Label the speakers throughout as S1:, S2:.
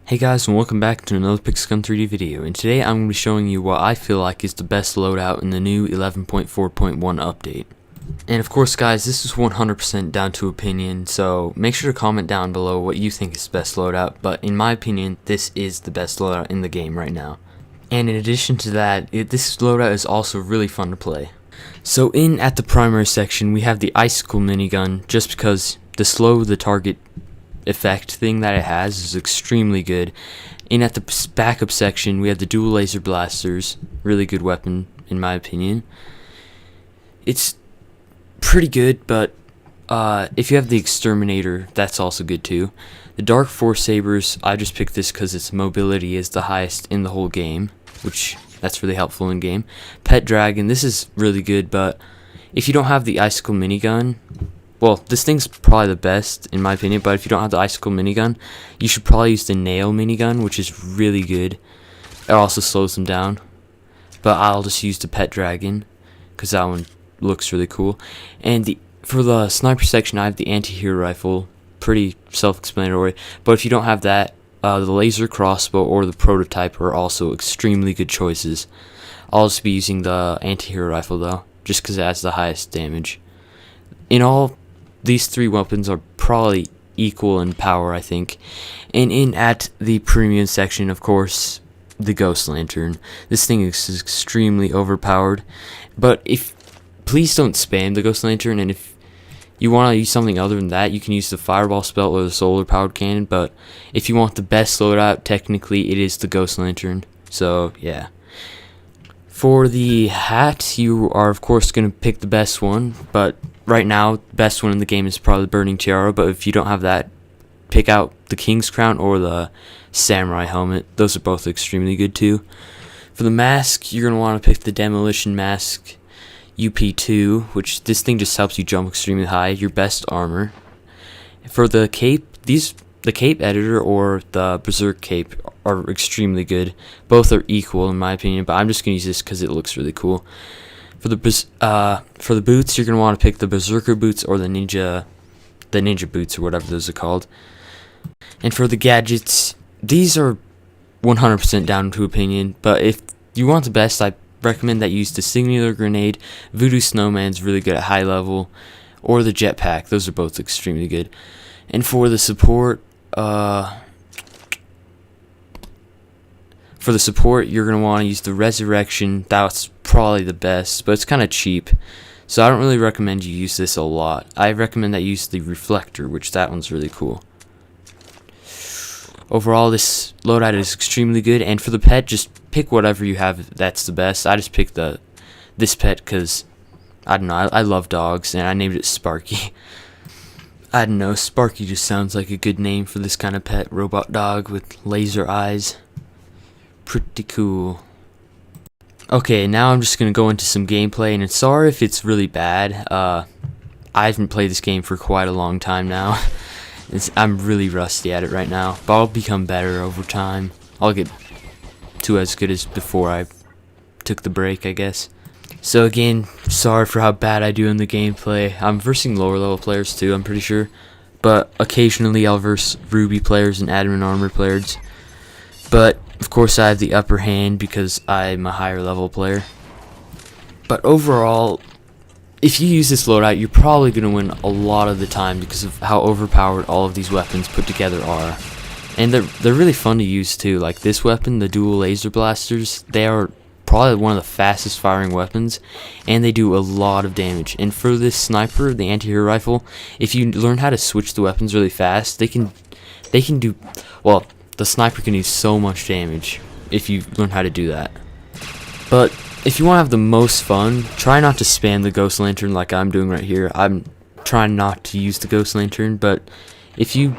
S1: Hey guys, and welcome back to another Pixgun 3D video, and today I'm going to be showing you what I feel like is the best loadout in the new 11.4.1 update. And of course guys, this is 100% down to opinion, so make sure to comment down below what you think is the best loadout, but in my opinion, this is the best loadout in the game right now. And in addition to that, this loadout is also really fun to play. So at the primary section, we have the Icicle minigun, just because the slow the target effect thing that it has is extremely good. And at the backup section, we have the dual laser blasters, really good weapon in my opinion. It's pretty good, but if you have the exterminator, that's also good too. The dark force sabers, I just picked this because its mobility is the highest in the whole game, which that's really helpful in game. Pet dragon, this is really good, but if you don't have the Icicle minigun, well, this thing's probably the best in my opinion, but if you don't have the Icicle minigun, you should probably use the nail minigun, which is really good. It also slows them down, but I'll just use the pet dragon because that one looks really cool. And for the sniper section, I have the anti-hero rifle, pretty self-explanatory, but if you don't have that, the laser crossbow or the prototype are also extremely good choices. I'll just be using the anti-hero rifle though, just because it has the highest damage. In all, these three weapons are probably equal in power, I think. And at the premium section, of course, the Ghost Lantern. This thing is extremely overpowered, but please don't spam the Ghost Lantern, and if you want to use something other than that, you can use the Fireball spell or the Solar Powered Cannon, but if you want the best loadout, technically it is the Ghost Lantern, so yeah. For the hat, you are of course going to pick the best one, but right now, the best one in the game is probably the Burning Tiara, but if you don't have that, pick out the King's Crown or the Samurai Helmet. Those are both extremely good too. For the mask, you're going to want to pick the Demolition Mask UP2, which this thing just helps you jump extremely high, your best armor. For the cape, the cape editor or the berserk cape are extremely good. Both are equal in my opinion, but I'm just going to use this because it looks really cool. For the boots, you're going to want to pick the berserker boots or the ninja boots or whatever those are called. And for the gadgets, these are 100% down to opinion, but if you want the best, I recommend that you use the Singular Grenade. Voodoo Snowman's really good at high level, or the Jetpack. Those are both extremely good. And for the support, you're going to want to use the Resurrection. That's probably the best, but it's kind of cheap, so I don't really recommend you use this a lot. I recommend that you use the Reflector, which that one's really cool. Overall, this loadout is extremely good, and for the pet, just pick whatever you have that's the best. I just picked this pet because, I don't know, I love dogs, and I named it Sparky. I don't know, Sparky just sounds like a good name for this kind of pet, robot dog with laser eyes. Pretty cool. Okay, now I'm just going to go into some gameplay, and sorry if it's really bad. I haven't played this game for quite a long time now. I'm really rusty at it right now, but I'll become better over time. I'll get to as good as before I took the break, I guess. So again, sorry for how bad I do in the gameplay. I'm versing lower level players too, I'm pretty sure. But occasionally I'll verse Ruby players and Adamant Armor players. But of course I have the upper hand because I'm a higher level player. But overall, if you use this loadout, you're probably going to win a lot of the time because of how overpowered all of these weapons put together are. And they're really fun to use too. Like this weapon, the dual laser blasters, they are probably one of the fastest firing weapons, and they do a lot of damage. And for this sniper, the anti-hero rifle, if you learn how to switch the weapons really fast, they can do, well, the sniper can do so much damage if you learn how to do that. But if you want to have the most fun, try not to spam the Ghost Lantern like I'm doing right here. I'm trying not to use the Ghost Lantern, but if you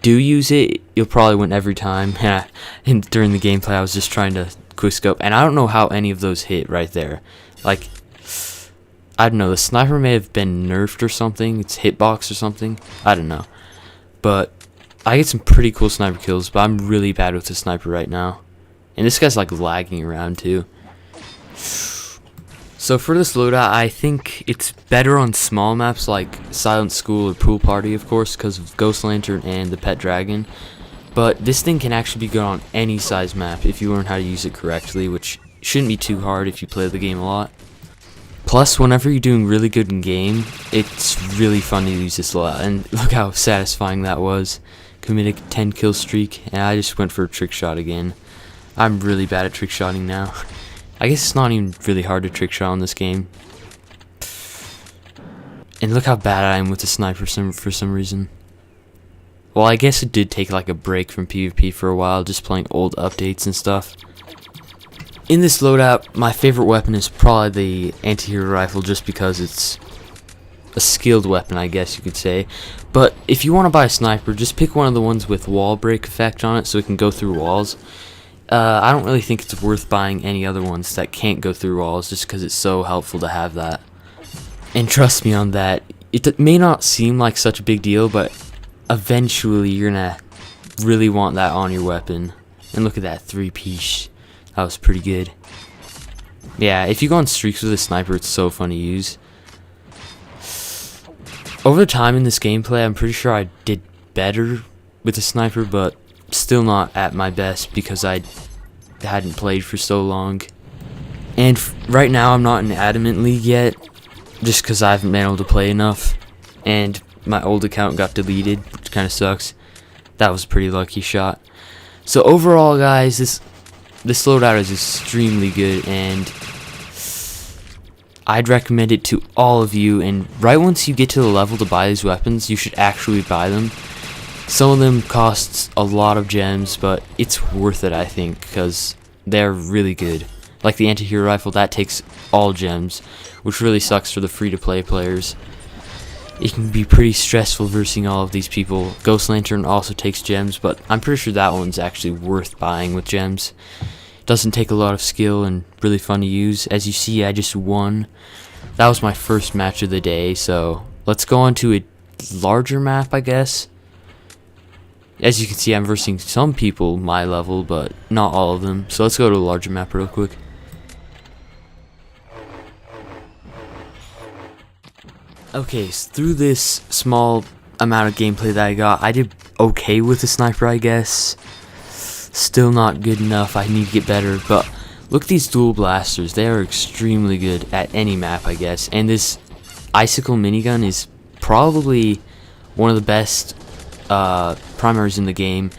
S1: do use it, you'll probably win every time. And during the gameplay, I was just trying to quickscope, and I don't know how any of those hit right there. Like, I don't know, the sniper may have been nerfed or something. It's hitbox or something. I don't know. But I get some pretty cool sniper kills, but I'm really bad with the sniper right now. And this guy's like lagging around too. So for this loadout, I think it's better on small maps like Silent School or Pool Party, of course, because of Ghost Lantern and the Pet Dragon. But this thing can actually be good on any size map if you learn how to use it correctly, which shouldn't be too hard if you play the game a lot. Plus, whenever you're doing really good in game, it's really fun to use this loadout. And look how satisfying that was. Committed a 10 kill streak, and I just went for a trick shot again. I'm really bad at trick shotting now. I guess it's not even really hard to trick shot on this game. And look how bad I am with the sniper for some reason. Well, I guess it did take like a break from PvP for a while, just playing old updates and stuff. In this loadout, my favorite weapon is probably the anti-hero rifle, just because it's a skilled weapon, I guess you could say. But if you want to buy a sniper, just pick one of the ones with wall break effect on it so it can go through walls. I don't really think it's worth buying any other ones that can't go through walls, just because it's so helpful to have that. And trust me on that, it may not seem like such a big deal, but eventually you're gonna really want that on your weapon. And look at that 3-piece. That was pretty good. Yeah, if you go on streaks with a sniper, it's so fun to use. Over the time in this gameplay, I'm pretty sure I did better with a sniper, but still not at my best because I hadn't played for so long. And right now, I'm not in Adamant League yet, just because I haven't been able to play enough. And my old account got deleted, which kind of sucks. That was a pretty lucky shot. So overall, guys, this loadout is extremely good, and I'd recommend it to all of you. And right once you get to the level to buy these weapons, you should actually buy them. Some of them cost a lot of gems, but it's worth it, I think, because they're really good. Like the anti-hero rifle, that takes all gems, which really sucks for the free-to-play players. It can be pretty stressful versing all of these people. Ghost Lantern also takes gems, but I'm pretty sure that one's actually worth buying with gems. Doesn't take a lot of skill and really fun to use. As you see, I just won. That was my first match of the day, so let's go on to a larger map, I guess. As you can see, I'm versing some people my level, but not all of them. So let's go to a larger map real quick. Okay, so through this small amount of gameplay that I got, I did okay with the sniper, I guess. Still not good enough, I need to get better, but look at these dual blasters. They are extremely good at any map, I guess. And this icicle minigun is probably one of the best primaries in the game,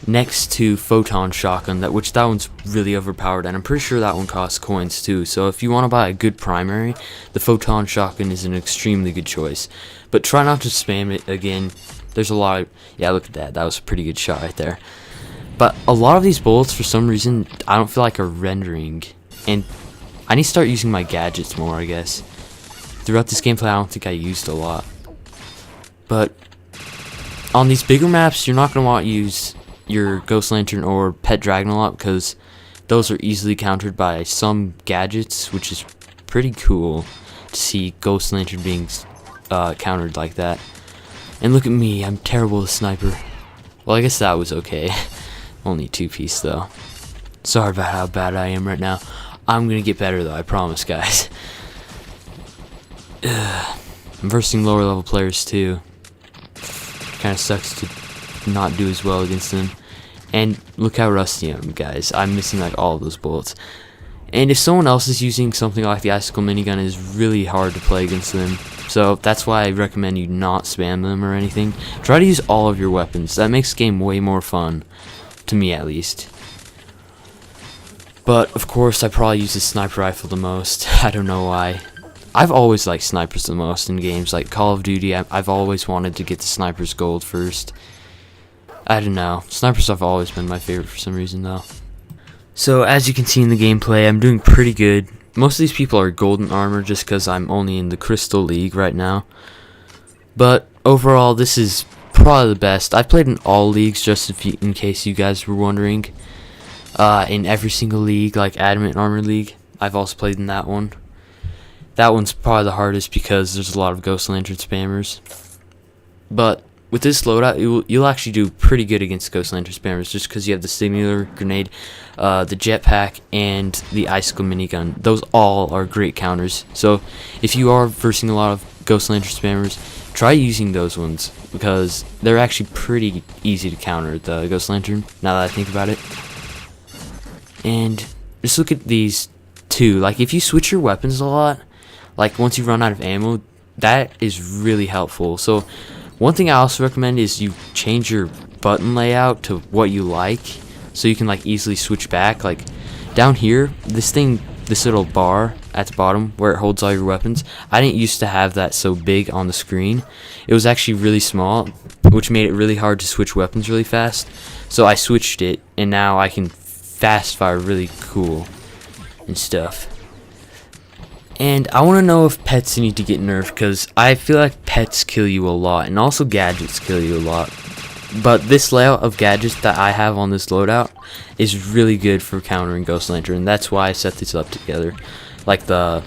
S1: next to photon shotgun, which that one's really overpowered, and I'm pretty sure that one costs coins too. So if you want to buy a good primary, the photon shotgun is an extremely good choice. But try not to spam it again. There's a lot of, yeah, look at that. That was a pretty good shot right there. But a lot of these bullets, for some reason, I don't feel like are rendering, and I need to start using my gadgets more, I guess. Throughout this gameplay, I don't think I used a lot. But on these bigger maps, you're not going to want to use your Ghost Lantern or Pet Dragon a lot, because those are easily countered by some gadgets, which is pretty cool to see Ghost Lantern being countered like that. And look at me, I'm terrible with sniper. Well, I guess that was okay. Only 2-piece though. Sorry about how bad I am right now. I'm gonna get better though, I promise, guys. I'm versing lower level players too. Kinda sucks to not do as well against them. And look how rusty I am, guys. I'm missing like all of those bullets. And if someone else is using something like the icicle minigun, it's really hard to play against them. So that's why I recommend you not spam them or anything. Try to use all of your weapons. That makes the game way more fun. To me, at least. But, of course, I probably use the sniper rifle the most. I don't know why. I've always liked snipers the most in games like Call of Duty. I've always wanted to get the sniper's gold first. I don't know. Snipers have always been my favorite for some reason, though. So, as you can see in the gameplay, I'm doing pretty good. Most of these people are golden armor just because I'm only in the Crystal League right now. But, overall, this is probably the best. I've played in all leagues, just in case you guys were wondering. In every single league, like Adamant Armor League, I've also played in that one. That one's probably the hardest because there's a lot of Ghost Lantern spammers. But with this loadout, you'll actually do pretty good against Ghost Lantern spammers, just because you have the Stimulator Grenade, the Jetpack, and the Icicle Minigun. Those all are great counters. So if you are versing a lot of Ghost Lantern spammers, try using those ones because they're actually pretty easy to counter the Ghost Lantern, now that I think about it. And just look at these two. Like, if you switch your weapons a lot, like once you run out of ammo, that is really helpful. So one thing I also recommend is you change your button layout to what you like, so you can like easily switch back. Like down here, this little bar at the bottom where it holds all your weapons, I didn't used to have that so big on the screen. It was actually really small, which made it really hard to switch weapons really fast. So I switched it, and now I can fast fire really cool and stuff. And I want to know if pets need to get nerfed, because I feel like pets kill you a lot, and also gadgets kill you a lot. But this layout of gadgets that I have on this loadout is really good for countering Ghost Lantern, and that's why I set this up together. Like the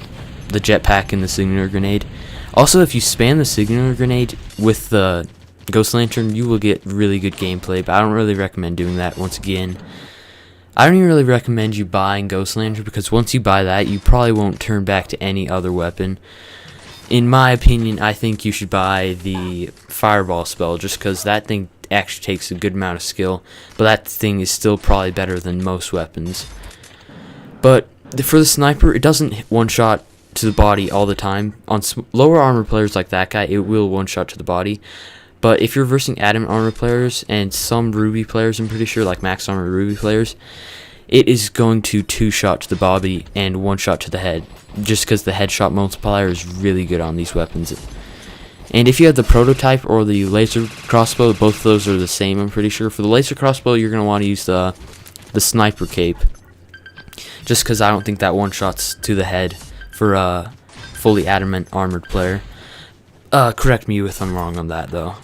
S1: jetpack and the signaler grenade. Also, if you spam the signaler grenade with the Ghost Lantern, you will get really good gameplay, but I don't really recommend doing that. Once again, I don't even really recommend you buying Ghost Lantern, because once you buy that, you probably won't turn back to any other weapon. In my opinion, I think you should buy the Fireball spell, just because that thing actually takes a good amount of skill, but that thing is still probably better than most weapons. But for the sniper, it doesn't one-shot to the body all the time. On lower armor players like that guy, it will one-shot to the body. But if you're versing adamant armor players and some ruby players, I'm pretty sure, like max armor ruby players, it is going to two-shot to the body and one-shot to the head, just because the headshot multiplier is really good on these weapons. And if you have the prototype or the laser crossbow, both of those are the same, I'm pretty sure. For the laser crossbow, you're going to want to use the sniper cape, just because I don't think that one-shots to the head for a fully adamant armored player. Correct me if I'm wrong on that, though.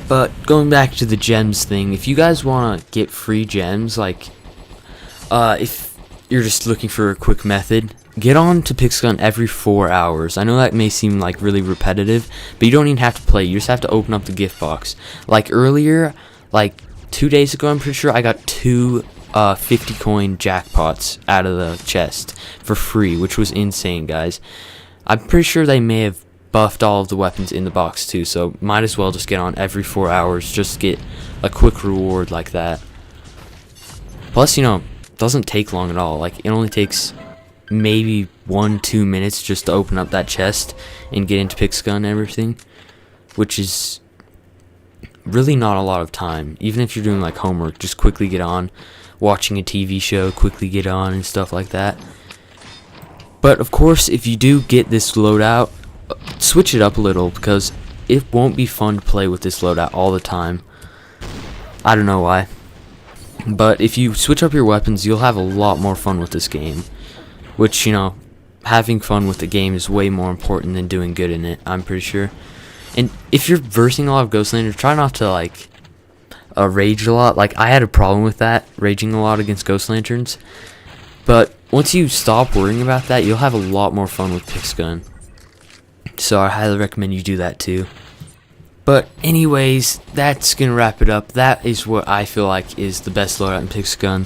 S1: But going back to the gems thing, if you guys want to get free gems, like if you're just looking for a quick method, get on to Pixgun every 4 hours. I know that may seem like really repetitive, but you don't even have to play. You just have to open up the gift box. Like earlier, like 2 days ago, I'm pretty sure I got 2 50 coin jackpots out of the chest for free, which was insane, guys. I'm pretty sure they may have buffed all of the weapons in the box too, so might as well just get on every 4 hours, just get a quick reward like that. Plus, you know, it doesn't take long at all. Like, it only takes maybe 1-2 minutes just to open up that chest and get into Pixgun and everything, which is really not a lot of time. Even if you're doing like homework, just quickly get on, watching a TV show, quickly get on and stuff like that. But of course, if you do get this loadout, switch it up a little, because it won't be fun to play with this loadout all the time. I don't know why, but if you switch up your weapons, you'll have a lot more fun with this game, which, you know, having fun with the game is way more important than doing good in it, I'm pretty sure. And if you're versing a lot of Ghost Lantern, try not to like rage a lot. Like, I had a problem with that, raging a lot against Ghost Lanterns, but once you stop worrying about that, you'll have a lot more fun with Pixgun. So I highly recommend you do that too. But anyways, that's gonna wrap it up. That is what I feel like is the best loadout in Pixgun.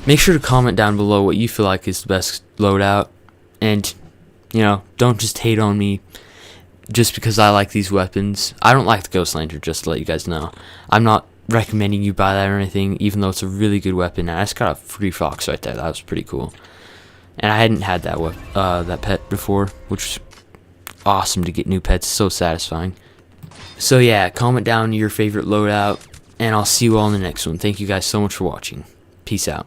S1: Make sure to comment down below what you feel like is the best loadout, and you know, don't just hate on me just because I like these weapons. I don't like the Ghost Lantern, just to let you guys know. I'm not recommending you buy that or anything, even though it's a really good weapon. And I just got a free fox right there. That was pretty cool. And I hadn't had that pet before, which was awesome to get new pets. So satisfying. So yeah, comment down your favorite loadout, and I'll see you all in the next one. Thank you guys so much for watching. Peace out.